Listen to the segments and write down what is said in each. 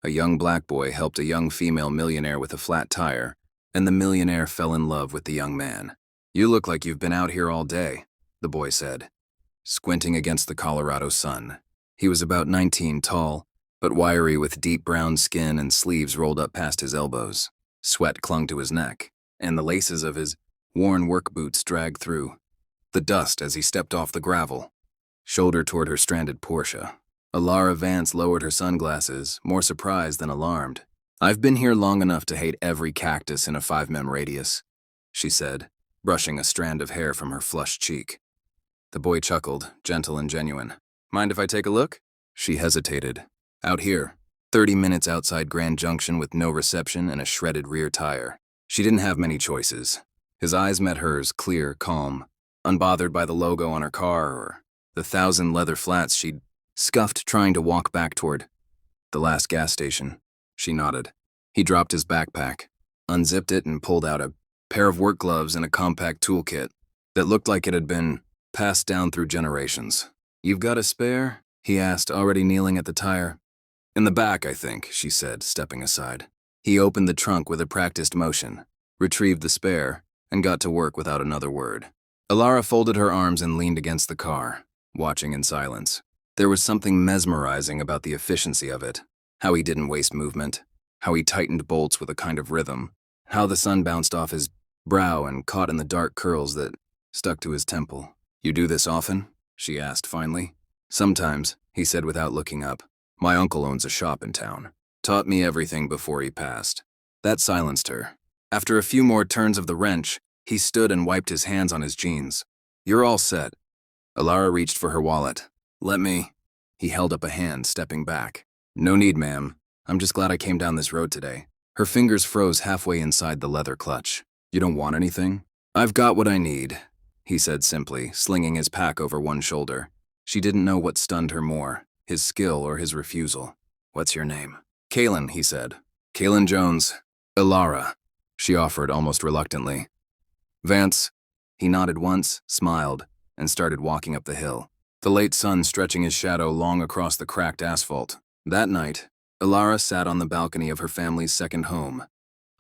A young black boy helped a young female millionaire with a flat tire, and the millionaire fell in love with the young man. "You look like you've been out here all day," the boy said, squinting against the Colorado sun. He was about 19 tall, but wiry with deep brown skin and sleeves rolled up past his elbows. Sweat clung to his neck, and the laces of his worn work boots dragged through the dust as he stepped off the gravel, shoulder toward her stranded Porsche. Alara Vance lowered her sunglasses, more surprised than alarmed. "I've been here long enough to hate every cactus in a 5-mem radius," she said, brushing a strand of hair from her flushed cheek. The boy chuckled, gentle and genuine. "Mind if I take a look?" She hesitated. "Out here, 30 minutes outside Grand Junction with no reception and a shredded rear tire." She didn't have many choices. His eyes met hers, clear, calm, unbothered by the logo on her car or the 1,000 leather flats she'd scuffed trying to walk back toward the last gas station. She nodded. He dropped his backpack, unzipped it, and pulled out a pair of work gloves and a compact toolkit that looked like it had been passed down through generations. "You've got a spare?" he asked, already kneeling at the tire. "In the back, I think," she said, stepping aside. He opened the trunk with a practiced motion, retrieved the spare, and got to work without another word. Alara folded her arms and leaned against the car, watching in silence. There was something mesmerizing about the efficiency of it, how he didn't waste movement, how he tightened bolts with a kind of rhythm, how the sun bounced off his brow and caught in the dark curls that stuck to his temple. "You do this often?" she asked finally. "Sometimes," he said without looking up. "My uncle owns a shop in town. Taught me everything before he passed." That silenced her. After a few more turns of the wrench, he stood and wiped his hands on his jeans. "You're all set." Alara reached for her wallet. "Let me." He held up a hand, stepping back. "No need, ma'am. I'm just glad I came down this road today." Her fingers froze halfway inside the leather clutch. "You don't want anything?" "I've got what I need," he said simply, slinging his pack over one shoulder. She didn't know what stunned her more, his skill or his refusal. "What's your name?" "Kalen," he said. "Kalen Jones." "Alara," she offered almost reluctantly. "Vance." He nodded once, smiled, and started walking up the hill, the late sun stretching his shadow long across the cracked asphalt. That night, Alara sat on the balcony of her family's second home,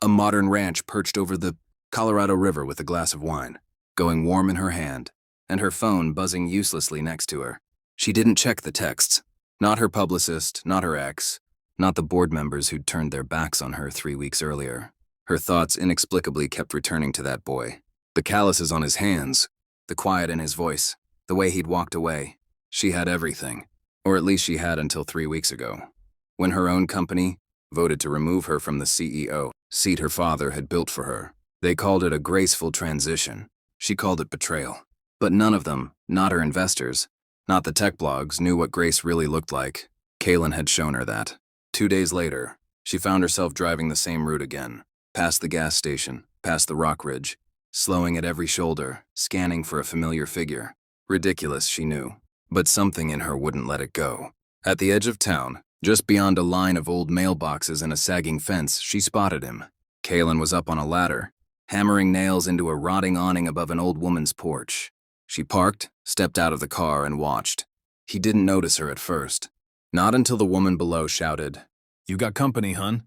a modern ranch perched over the Colorado River with a glass of wine, going warm in her hand, and her phone buzzing uselessly next to her. She didn't check the texts. Not her publicist, not her ex, not the board members who'd turned their backs on her 3 weeks earlier. Her thoughts inexplicably kept returning to that boy. The calluses on his hands, the quiet in his voice, the way he'd walked away. She had everything, or at least she had until 3 weeks ago, when her own company voted to remove her from the CEO seat her father had built for her. They called it a graceful transition. She called it betrayal. But none of them, not her investors, not the tech blogs, knew what grace really looked like. Kalen had shown her that. 2 days later, she found herself driving the same route again, past the gas station, past the rock ridge, slowing at every shoulder, scanning for a familiar figure. Ridiculous, she knew, but something in her wouldn't let it go. At the edge of town, just beyond a line of old mailboxes and a sagging fence, she spotted him. Kalen was up on a ladder, hammering nails into a rotting awning above an old woman's porch. She parked, stepped out of the car, and watched. He didn't notice her at first. Not until the woman below shouted, "You got company, hun?"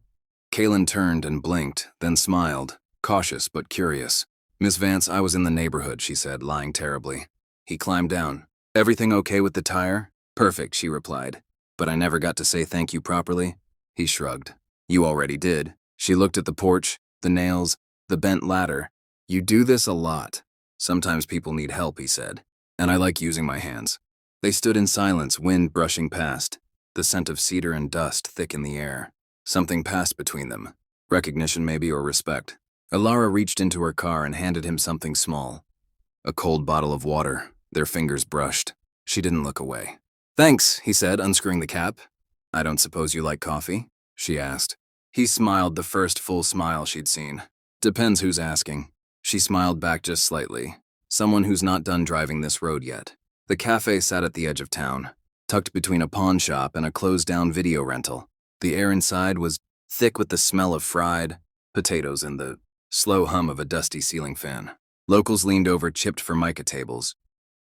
Kalen turned and blinked, then smiled, cautious but curious. "Miss Vance, I was in the neighborhood," she said, lying terribly. He climbed down. "Everything okay with the tire?" "Perfect," she replied. "But I never got to say thank you properly?" He shrugged. "You already did." She looked at the porch, the nails, the bent ladder. "You do this a lot." "Sometimes people need help," he said, "and I like using my hands." They stood in silence, wind brushing past, the scent of cedar and dust thick in the air. Something passed between them. Recognition maybe, or respect. Alara reached into her car and handed him something small. A cold bottle of water. Their fingers brushed. She didn't look away. "Thanks," he said, unscrewing the cap. "I don't suppose you like coffee?" she asked. He smiled, the first full smile she'd seen. "Depends who's asking." She smiled back just slightly. Someone who's not done driving this road yet. The cafe sat at the edge of town, tucked between a pawn shop and a closed-down video rental. The air inside was thick with the smell of fried potatoes and the slow hum of a dusty ceiling fan. Locals leaned over chipped formica tables,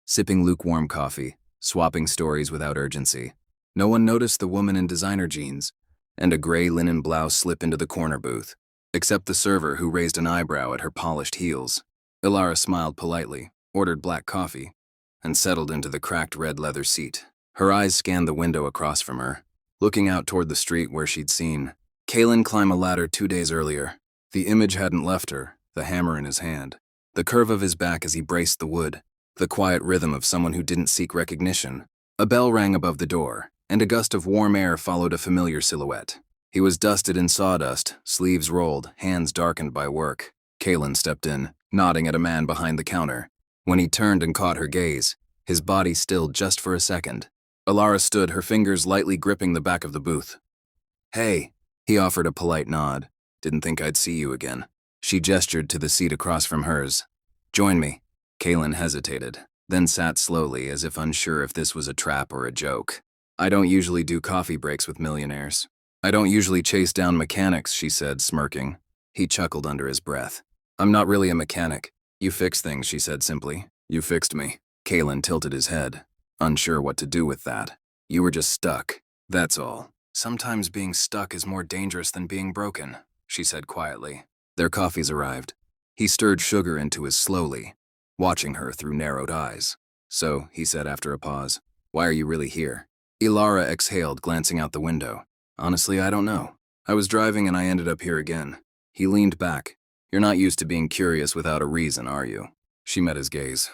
sipping lukewarm coffee, swapping stories without urgency. No one noticed the woman in designer jeans, and a gray linen blouse slip into the corner booth, except the server who raised an eyebrow at her polished heels. Ilara smiled politely, ordered black coffee, and settled into the cracked red leather seat. Her eyes scanned the window across from her, looking out toward the street where she'd seen Kalen climb a ladder 2 days earlier. The image hadn't left her, the hammer in his hand, the curve of his back as he braced the wood, the quiet rhythm of someone who didn't seek recognition. A bell rang above the door, and a gust of warm air followed a familiar silhouette. He was dusted in sawdust, sleeves rolled, hands darkened by work. Kalen stepped in, nodding at a man behind the counter. When he turned and caught her gaze, his body stilled just for a second. Ilara stood, her fingers lightly gripping the back of the booth. "Hey," he offered a polite nod. "Didn't think I'd see you again." She gestured to the seat across from hers. "Join me." Kalen hesitated, then sat slowly as if unsure if this was a trap or a joke. "I don't usually do coffee breaks with millionaires. I don't usually chase down mechanics," she said, smirking. He chuckled under his breath. "I'm not really a mechanic. You fix things," she said simply. "You fixed me." Kalen tilted his head, unsure what to do with that. "You were just stuck, that's all." "Sometimes being stuck is more dangerous than being broken," she said quietly. Their coffees arrived. He stirred sugar into his slowly, watching her through narrowed eyes. "So," he said after a pause, "why are you really here?" Ilara exhaled, glancing out the window. "Honestly, I don't know. I was driving and I ended up here again." He leaned back. "You're not used to being curious without a reason, are you?" She met his gaze.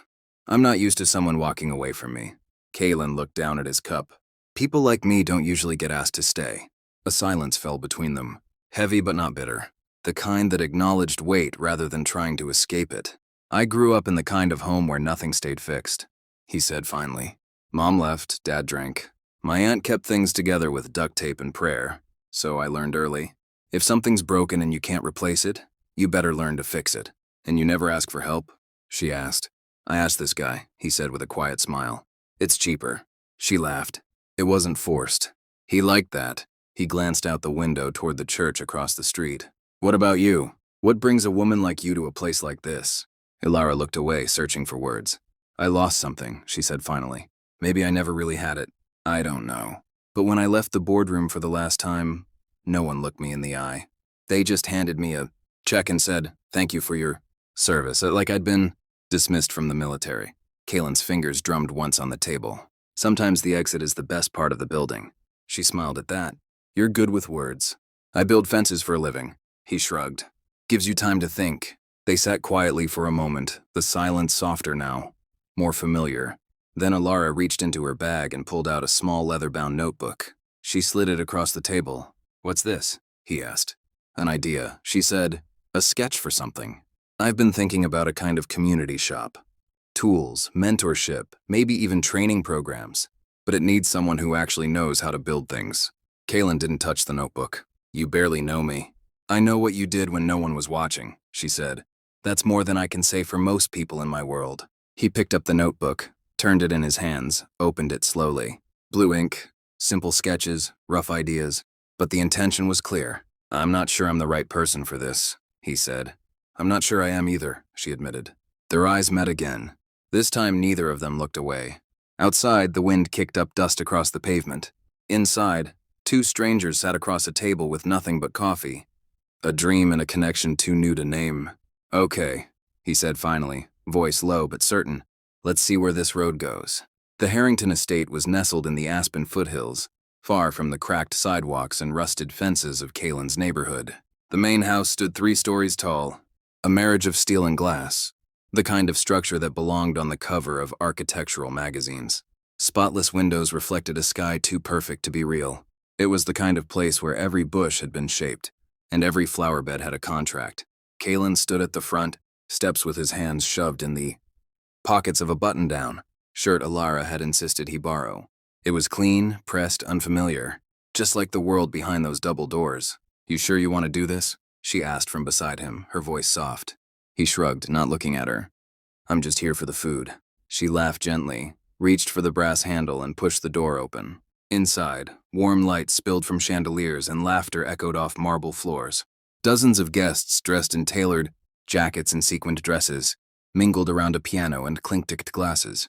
"I'm not used to someone walking away from me." Kalen looked down at his cup. "People like me don't usually get asked to stay." A silence fell between them, heavy but not bitter, the kind that acknowledged weight rather than trying to escape it. "I grew up in the kind of home where nothing stayed fixed," he said finally. "Mom left, Dad drank. My aunt kept things together with duct tape and prayer, so I learned early. If something's broken and you can't replace it, you better learn to fix it." "And you never ask for help?" she asked. "I asked this guy," he said with a quiet smile. "It's cheaper." She laughed. It wasn't forced. He liked that. He glanced out the window toward the church across the street. "What about you? What brings a woman like you to a place like this?" Ilara looked away, searching for words. "I lost something," she said finally. "Maybe I never really had it. I don't know. But when I left the boardroom for the last time, no one looked me in the eye. They just handed me a check and said, 'Thank you for your service,' like I'd been dismissed from the military." Kalen's fingers drummed once on the table. "Sometimes the exit is the best part of the building." She smiled at that. "You're good with words." "I build fences for a living." He shrugged. "Gives you time to think." They sat quietly for a moment, the silence softer now, more familiar. Then Ilara reached into her bag and pulled out a small leather-bound notebook. She slid it across the table. "What's this?" he asked. "An idea," she said. "A sketch for something. I've been thinking about a kind of community shop. Tools, mentorship, maybe even training programs. But it needs someone who actually knows how to build things." Kalen didn't touch the notebook. "You barely know me. I know what you did when no one was watching," she said. "That's more than I can say for most people in my world." He picked up the notebook, turned it in his hands, opened it slowly. Blue ink, simple sketches, rough ideas. But the intention was clear. "I'm not sure I'm the right person for this," he said. "I'm not sure I am either," she admitted. Their eyes met again. This time neither of them looked away. Outside, the wind kicked up dust across the pavement. Inside, two strangers sat across a table with nothing but coffee. A dream and a connection too new to name. "Okay," he said finally, voice low but certain. "Let's see where this road goes." The Harrington estate was nestled in the Aspen foothills, far from the cracked sidewalks and rusted fences of Kalen's neighborhood. The main house stood 3 stories tall, a marriage of steel and glass, the kind of structure that belonged on the cover of architectural magazines. Spotless windows reflected a sky too perfect to be real. It was the kind of place where every bush had been shaped, and every flower bed had a contract. Kalen stood at the front, steps with his hands shoved in the pockets of a button-down shirt Ilara had insisted he borrow. It was clean, pressed, unfamiliar, just like the world behind those double doors. "You sure you want to do this?" she asked from beside him, her voice soft. He shrugged, not looking at her. "I'm just here for the food." She laughed gently, reached for the brass handle and pushed the door open. Inside, warm light spilled from chandeliers and laughter echoed off marble floors. Dozens of guests dressed in tailored jackets and sequined dresses mingled around a piano and clinked glasses,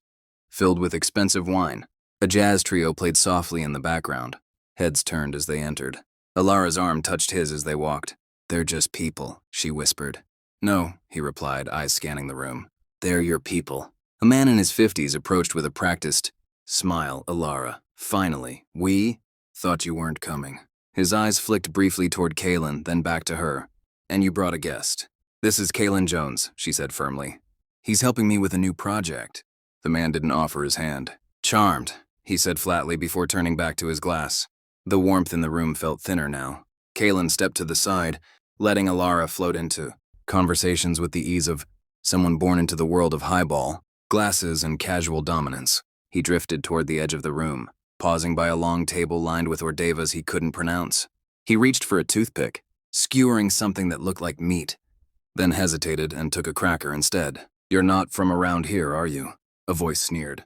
filled with expensive wine. A jazz trio played softly in the background. Heads turned as they entered. Alara's arm touched his as they walked. They're just people, she whispered. No, he replied, eyes scanning the room. They're your people. A man in his 50s approached with a practiced smile. Alara, finally, we thought you weren't coming. His eyes flicked briefly toward Kaylin, then back to her. And you brought a guest. This is Kaylin Jones, she said firmly. He's helping me with a new project. The man didn't offer his hand. Charmed, he said flatly before turning back to his glass. The warmth in the room felt thinner now. Kaylin stepped to the side, letting Alara float into conversations with the ease of someone born into the world of highball, glasses, and casual dominance. He drifted toward the edge of the room, pausing by a long table lined with hors d'oeuvres he couldn't pronounce. He reached for a toothpick, skewering something that looked like meat, then hesitated and took a cracker instead. You're not from around here, are you? A voice sneered.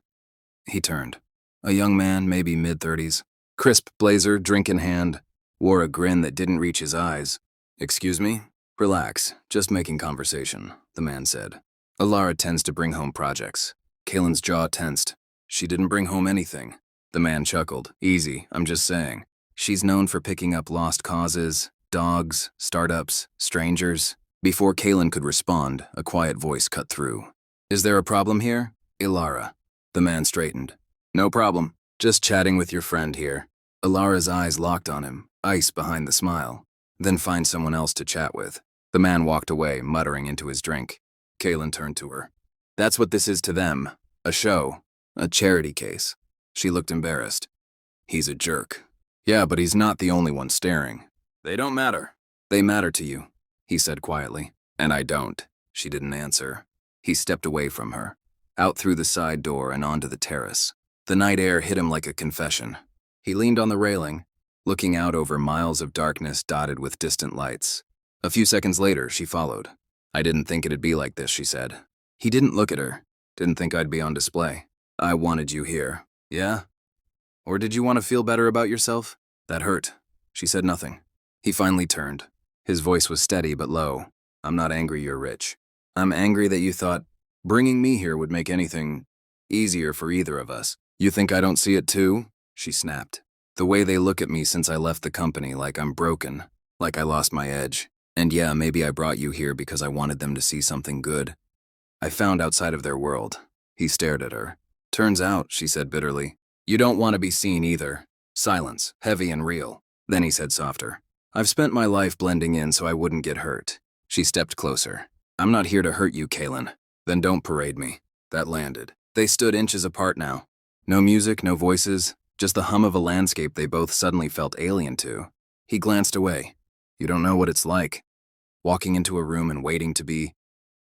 He turned. A young man, maybe mid-30s, crisp blazer, drink in hand, wore a grin that didn't reach his eyes. Excuse me? Relax, just making conversation, the man said. Alara tends to bring home projects. Kaylin's jaw tensed. She didn't bring home anything. The man chuckled. Easy, I'm just saying. She's known for picking up lost causes, dogs, startups, strangers. Before Kaylin could respond, a quiet voice cut through. Is there a problem here? Alara. The man straightened. No problem. Just chatting with your friend here. Alara's eyes locked on him, ice behind the smile. Then find someone else to chat with. The man walked away, muttering into his drink. Kaylin turned to her. That's what this is to them. A show. A charity case. She looked embarrassed. He's a jerk. Yeah, but he's not the only one staring. They don't matter. They matter to you, he said quietly. And I don't. She didn't answer. He stepped away from her, out through the side door and onto the terrace. The night air hit him like a confession. He leaned on the railing, looking out over miles of darkness dotted with distant lights. A few seconds later, she followed. I didn't think it'd be like this, she said. He didn't look at her. Didn't think I'd be on display. I wanted you here. Yeah? Or did you want to feel better about yourself? That hurt. She said nothing. He finally turned. His voice was steady but low. I'm not angry you're rich. I'm angry that you thought bringing me here would make anything easier for either of us. You think I don't see it too? She snapped. The way they look at me since I left the company, like I'm broken, like I lost my edge. And yeah, maybe I brought you here because I wanted them to see something good I found outside of their world. He stared at her. Turns out, she said bitterly, you don't want to be seen either. Silence, heavy and real. Then he said softer. I've spent my life blending in so I wouldn't get hurt. She stepped closer. I'm not here to hurt you, Kaylin. Then don't parade me. That landed. They stood inches apart now. No music, no voices, just the hum of a landscape they both suddenly felt alien to. He glanced away. You don't know what it's like. Walking into a room and waiting to be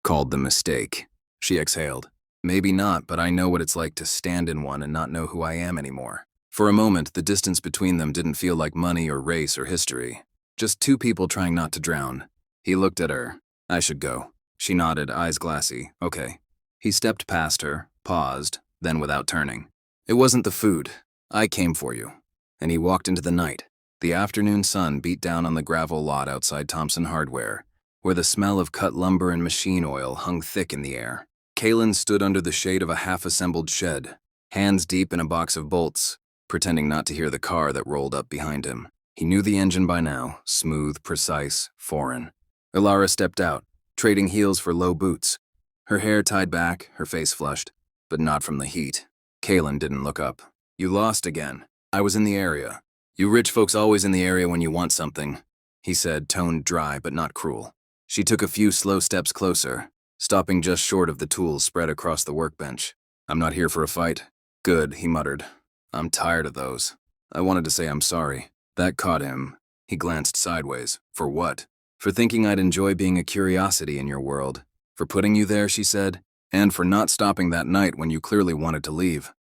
called the mistake. She exhaled. Maybe not, but I know what it's like to stand in one and not know who I am anymore. For a moment, the distance between them didn't feel like money or race or history. Just two people trying not to drown. He looked at her. I should go. She nodded, eyes glassy. Okay. He stepped past her, paused, then without turning. It wasn't the food. I came for you. And he walked into the night. The afternoon sun beat down on the gravel lot outside Thompson Hardware, where the smell of cut lumber and machine oil hung thick in the air. Kaylin stood under the shade of a half-assembled shed, hands deep in a box of bolts, pretending not to hear the car that rolled up behind him. He knew the engine by now, smooth, precise, foreign. Alara stepped out, trading heels for low boots. Her hair tied back, her face flushed, but not from the heat. Kaylin didn't look up. You lost again. I was in the area. You rich folks always in the area when you want something, he said, tone dry but not cruel. She took a few slow steps closer, stopping just short of the tools spread across the workbench. I'm not here for a fight. Good, he muttered. I'm tired of those. I wanted to say I'm sorry. That caught him. He glanced sideways. For what? For thinking I'd enjoy being a curiosity in your world. For putting you there, she said, and for not stopping that night when you clearly wanted to leave.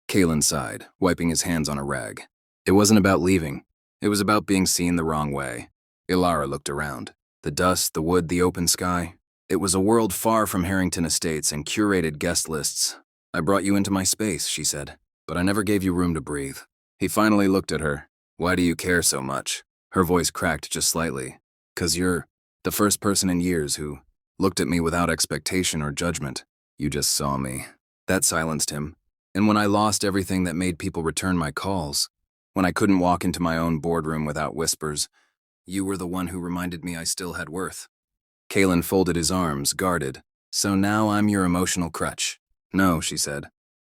Kaylin sighed, wiping his hands on a rag. It wasn't about leaving. It was about being seen the wrong way. Alara looked around. The dust, the wood, the open sky. It was a world far from Harrington Estates and curated guest lists. I brought you into my space, she said, but I never gave you room to breathe. He finally looked at her. Why do you care so much? Her voice cracked just slightly. 'Cause you're the first person in years who looked at me without expectation or judgment. You just saw me. That silenced him. And when I lost everything that made people return my calls, When I couldn't walk into my own boardroom without whispers, you were the one who reminded me I still had worth. Kalen folded his arms, guarded. So now I'm your emotional crutch. No, she said.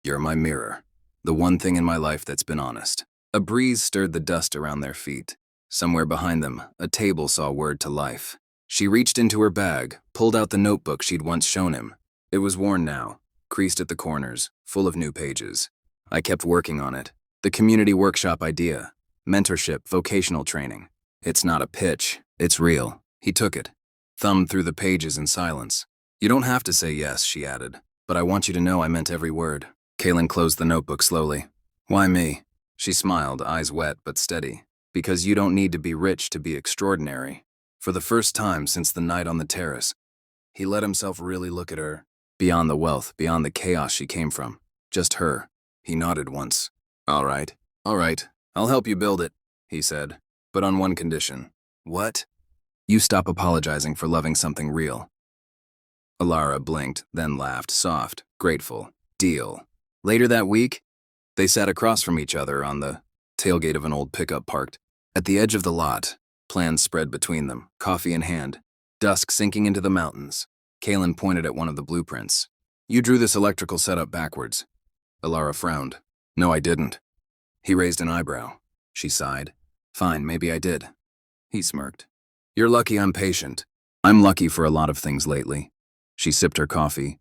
You're my mirror. The one thing in my life that's been honest. A breeze stirred the dust around their feet. Somewhere behind them, a table saw word to life. She reached into her bag, pulled out the notebook she'd once shown him. It was worn now, creased at the corners, full of new pages. I kept working on it. The community workshop idea. Mentorship, vocational training. It's not a pitch. It's real. He took it. Thumbed through the pages in silence. You don't have to say yes, she added. But I want you to know I meant every word. Kalen closed the notebook slowly. Why me? She smiled, eyes wet but steady. Because you don't need to be rich to be extraordinary. For the first time since the night on the terrace, he let himself really look at her. Beyond the wealth, beyond the chaos she came from. Just her. He nodded once. All right, I'll help you build it, he said. But on one condition. What? You stop apologizing for loving something real. Alara blinked, then laughed, soft, grateful. Deal. Later that week, they sat across from each other on the tailgate of an old pickup parked. At the edge of the lot, plans spread between them, coffee in hand, dusk sinking into the mountains. Kalen pointed at one of the blueprints. You drew this electrical setup backwards. Alara frowned. No, I didn't. He raised an eyebrow. She sighed. Fine, maybe I did. He smirked. You're lucky I'm patient. I'm lucky for a lot of things lately. She sipped her coffee.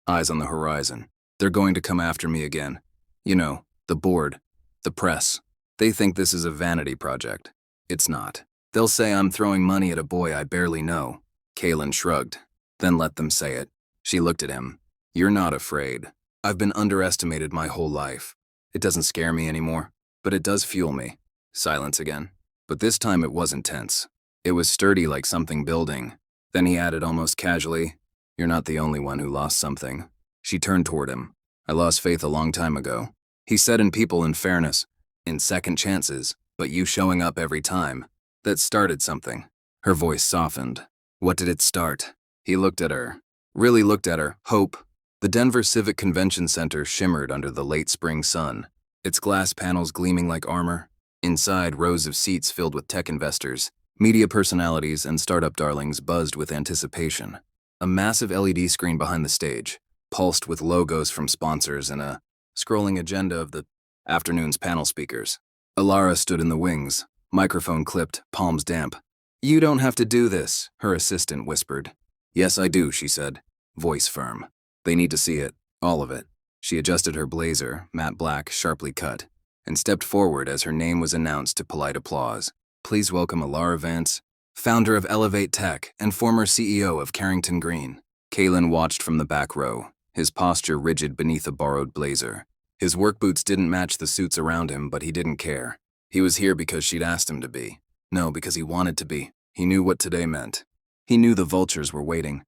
Eyes on the horizon. They're going to come after me again. You know, the board, the press. They think this is a vanity project. It's not. They'll say I'm throwing money at a boy I barely know. Kalen shrugged, then let them say it. She looked at him. You're not afraid. I've been underestimated my whole life. It doesn't scare me anymore, but it does fuel me. Silence again. But this time it wasn't tense. It was sturdy like something building. Then he added almost casually, You're not the only one who lost something. She turned toward him. I lost faith a long time ago. He said in people in fairness, in second chances, but you showing up every time. That started something. Her voice softened. What did it start? He looked at her. Really looked at her. Hope. The Denver Civic Convention Center shimmered under the late spring sun, its glass panels gleaming like armor. Inside, rows of seats filled with tech investors, media personalities, and startup darlings buzzed with anticipation. A massive LED screen behind the stage, pulsed with logos from sponsors and a scrolling agenda of the afternoon's panel speakers. Alara stood in the wings, microphone clipped, palms damp. You don't have to do this, her assistant whispered. Yes, I do, she said, voice firm. They need to see it, all of it. She adjusted her blazer, matte black, sharply cut, and stepped forward as her name was announced to polite applause. Please welcome Alara Vance, founder of Elevate Tech and former CEO of Carrington Green. Kalen watched from the back row, his posture rigid beneath a borrowed blazer. His work boots didn't match the suits around him, but he didn't care. He was here because she'd asked him to be. No, because he wanted to be. He knew what today meant. He knew the vultures were waiting.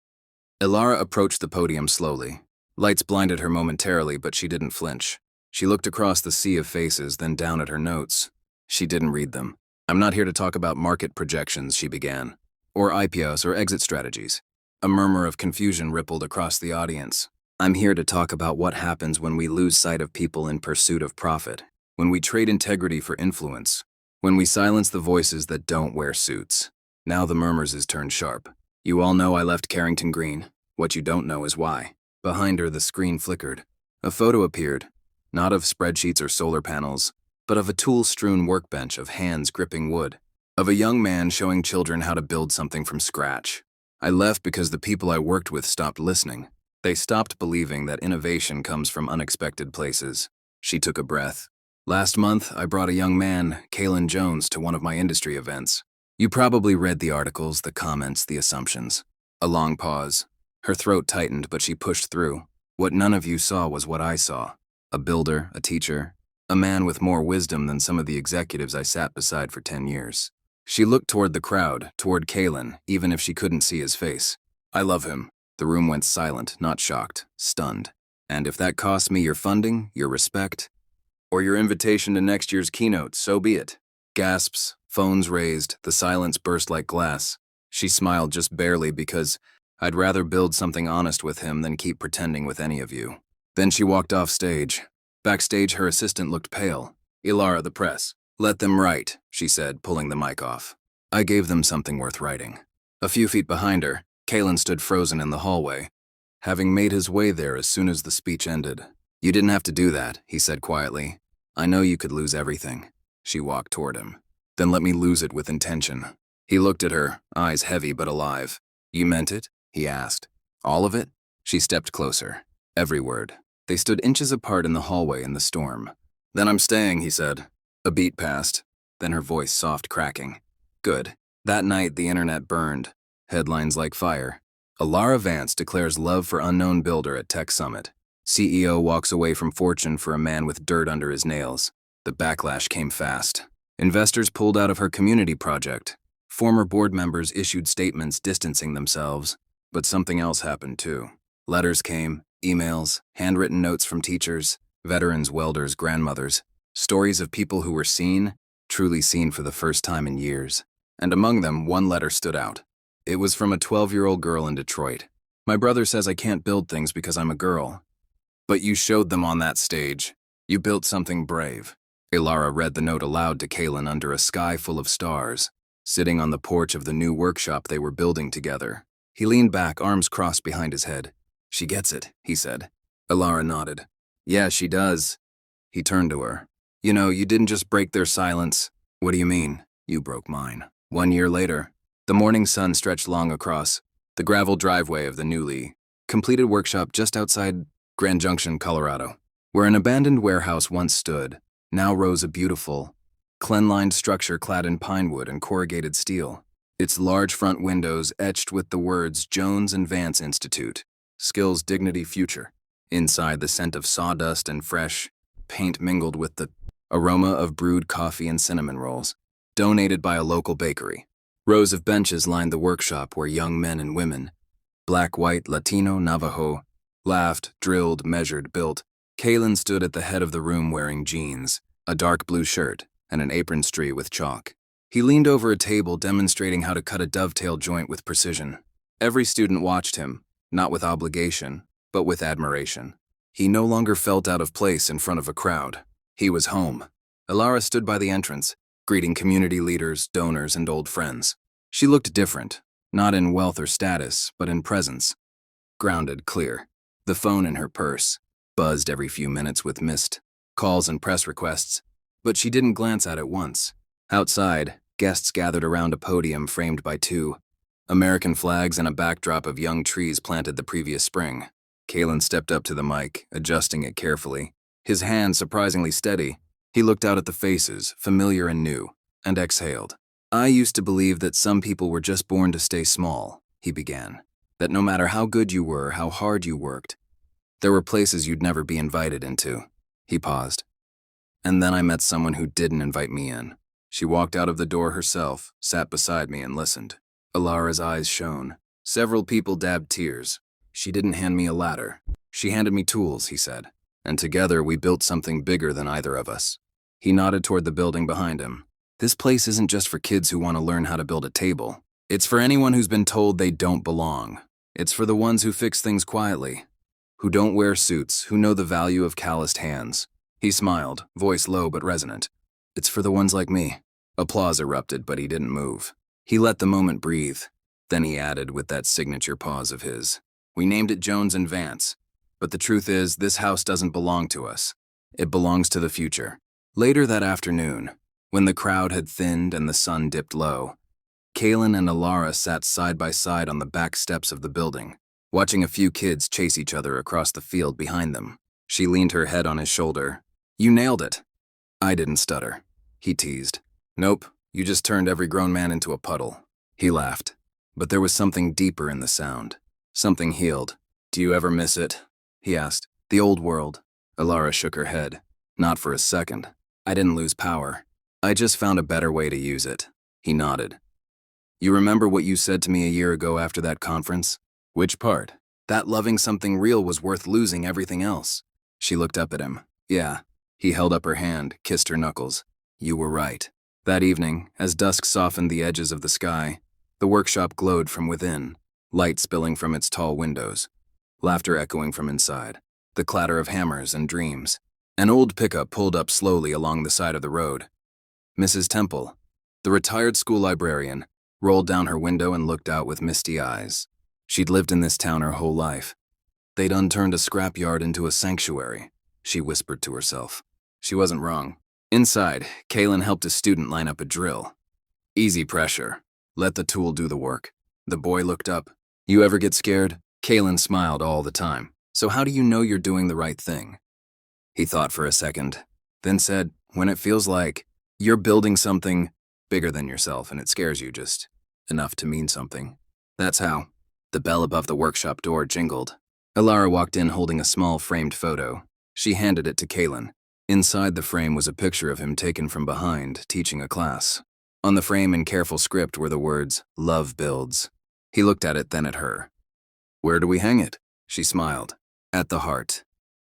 Alara approached the podium slowly. Lights blinded her momentarily, but she didn't flinch. She looked across the sea of faces, then down at her notes. She didn't read them. I'm not here to talk about market projections, she began, or IPOs or exit strategies. A murmur of confusion rippled across the audience. I'm here to talk about what happens when we lose sight of people in pursuit of profit, when we trade integrity for influence, when we silence the voices that don't wear suits. Now the murmurs is turned sharp. You all know I left Carrington Green. What you don't know is why. Behind her, the screen flickered. A photo appeared, not of spreadsheets or solar panels, but of a tool-strewn workbench of hands gripping wood, of a young man showing children how to build something from scratch. I left because the people I worked with stopped listening. They stopped believing that innovation comes from unexpected places. She took a breath. Last month, I brought a young man, Kalen Jones, to one of my industry events. You probably read the articles, the comments, the assumptions. A long pause. Her throat tightened, but she pushed through. What none of you saw was what I saw. A builder, a teacher, a man with more wisdom than some of the executives I sat beside for 10 years. She looked toward the crowd, toward Kalen, even if she couldn't see his face. I love him. The room went silent, not shocked, stunned. And if that costs me your funding, your respect, or your invitation to next year's keynote, so be it. Gasps, phones raised, the silence burst like glass. She smiled just barely because I'd rather build something honest with him than keep pretending with any of you. Then she walked off stage. Backstage, her assistant looked pale. Ilara, the press. Let them write, she said, pulling the mic off. I gave them something worth writing. A few feet behind her, Kalen stood frozen in the hallway, having made his way there as soon as the speech ended. You didn't have to do that, he said quietly. I know you could lose everything. She walked toward him. Then let me lose it with intention. He looked at her, eyes heavy but alive. You meant it? He asked. All of it? She stepped closer. Every word. They stood inches apart in the hallway in the storm. Then I'm staying, he said. A beat passed. Then her voice soft cracking. Good. That night, the internet burned. Headlines like fire. Alara Vance declares love for unknown builder at Tech Summit. CEO walks away from fortune for a man with dirt under his nails. The backlash came fast. Investors pulled out of her community project. Former board members issued statements distancing themselves. But something else happened too. Letters came, emails, handwritten notes from teachers, veterans, welders, grandmothers, stories of people who were seen, truly seen for the first time in years. And among them, one letter stood out. It was from a 12-year-old girl in Detroit. My brother says I can't build things because I'm a girl. But you showed them on that stage. You built something brave. Alara read the note aloud to Kalen under a sky full of stars, sitting on the porch of the new workshop they were building together. He leaned back, arms crossed behind his head. She gets it, he said. Alara nodded. Yeah, she does. He turned to her. You know, you didn't just break their silence. What do you mean? You broke mine. 1 year later, the morning sun stretched long across the gravel driveway of the newly completed workshop just outside Grand Junction, Colorado. Where an abandoned warehouse once stood, now rose a beautiful, clen-lined structure clad in pine wood and corrugated steel. Its large front windows etched with the words Jones and Vance Institute, Skills, Dignity, Future. Inside, the scent of sawdust and fresh paint mingled with the aroma of brewed coffee and cinnamon rolls, donated by a local bakery. Rows of benches lined the workshop where young men and women, black, white, Latino, Navajo, laughed, drilled, measured, built. Kalen stood at the head of the room wearing jeans, a dark blue shirt, and an apron stree with chalk. He leaned over a table demonstrating how to cut a dovetail joint with precision. Every student watched him, not with obligation, but with admiration. He no longer felt out of place in front of a crowd. He was home. Alara stood by the entrance, greeting community leaders, donors, and old friends. She looked different, not in wealth or status, but in presence. Grounded, clear. The phone in her purse buzzed every few minutes with missed calls and press requests, but she didn't glance at it once. Outside, guests gathered around a podium framed by two American flags and a backdrop of young trees planted the previous spring. Kalen stepped up to the mic, adjusting it carefully. His hand surprisingly steady. He looked out at the faces, familiar and new, and exhaled. I used to believe that some people were just born to stay small, he began. That no matter how good you were, how hard you worked, there were places you'd never be invited into. He paused. And then I met someone who didn't invite me in. She walked out of the door herself, sat beside me and listened. Alara's eyes shone. Several people dabbed tears. She didn't hand me a ladder. She handed me tools, he said. And together we built something bigger than either of us. He nodded toward the building behind him. This place isn't just for kids who want to learn how to build a table. It's for anyone who's been told they don't belong. It's for the ones who fix things quietly, who don't wear suits, who know the value of calloused hands. He smiled, voice low but resonant. It's for the ones like me. Applause erupted, but he didn't move. He let the moment breathe. Then he added with that signature pause of his. We named it Jones and Vance. But the truth is, this house doesn't belong to us. It belongs to the future. Later that afternoon, when the crowd had thinned and the sun dipped low, Kalen and Alara sat side by side on the back steps of the building, watching a few kids chase each other across the field behind them. She leaned her head on his shoulder. You nailed it. I didn't stutter. He teased. Nope, you just turned every grown man into a puddle. He laughed. But there was something deeper in the sound. Something healed. Do you ever miss it? He asked. The old world. Alara shook her head. Not for a second. I didn't lose power. I just found a better way to use it. He nodded. You remember what you said to me a year ago after that conference? Which part? That loving something real was worth losing everything else. She looked up at him. Yeah. He held up her hand, kissed her knuckles. You were right. That evening, as dusk softened the edges of the sky, the workshop glowed from within, light spilling from its tall windows, laughter echoing from inside, the clatter of hammers and dreams. An old pickup pulled up slowly along the side of the road. Mrs. Temple, the retired school librarian, rolled down her window and looked out with misty eyes. She'd lived in this town her whole life. They'd unturned a scrapyard into a sanctuary, she whispered to herself. She wasn't wrong. Inside, Kaylin helped a student line up a drill. Easy pressure. Let the tool do the work. The boy looked up. You ever get scared? Kaylin smiled all the time. So how do you know you're doing the right thing? He thought for a second, then said, when it feels like you're building something bigger than yourself and it scares you just enough to mean something. That's how. The bell above the workshop door jingled. Ilara walked in holding a small framed photo. She handed it to Kaylin. Inside the frame was a picture of him taken from behind, teaching a class. On the frame in careful script were the words, "Love builds." He looked at it, then at her. Where do we hang it? She smiled. At the heart.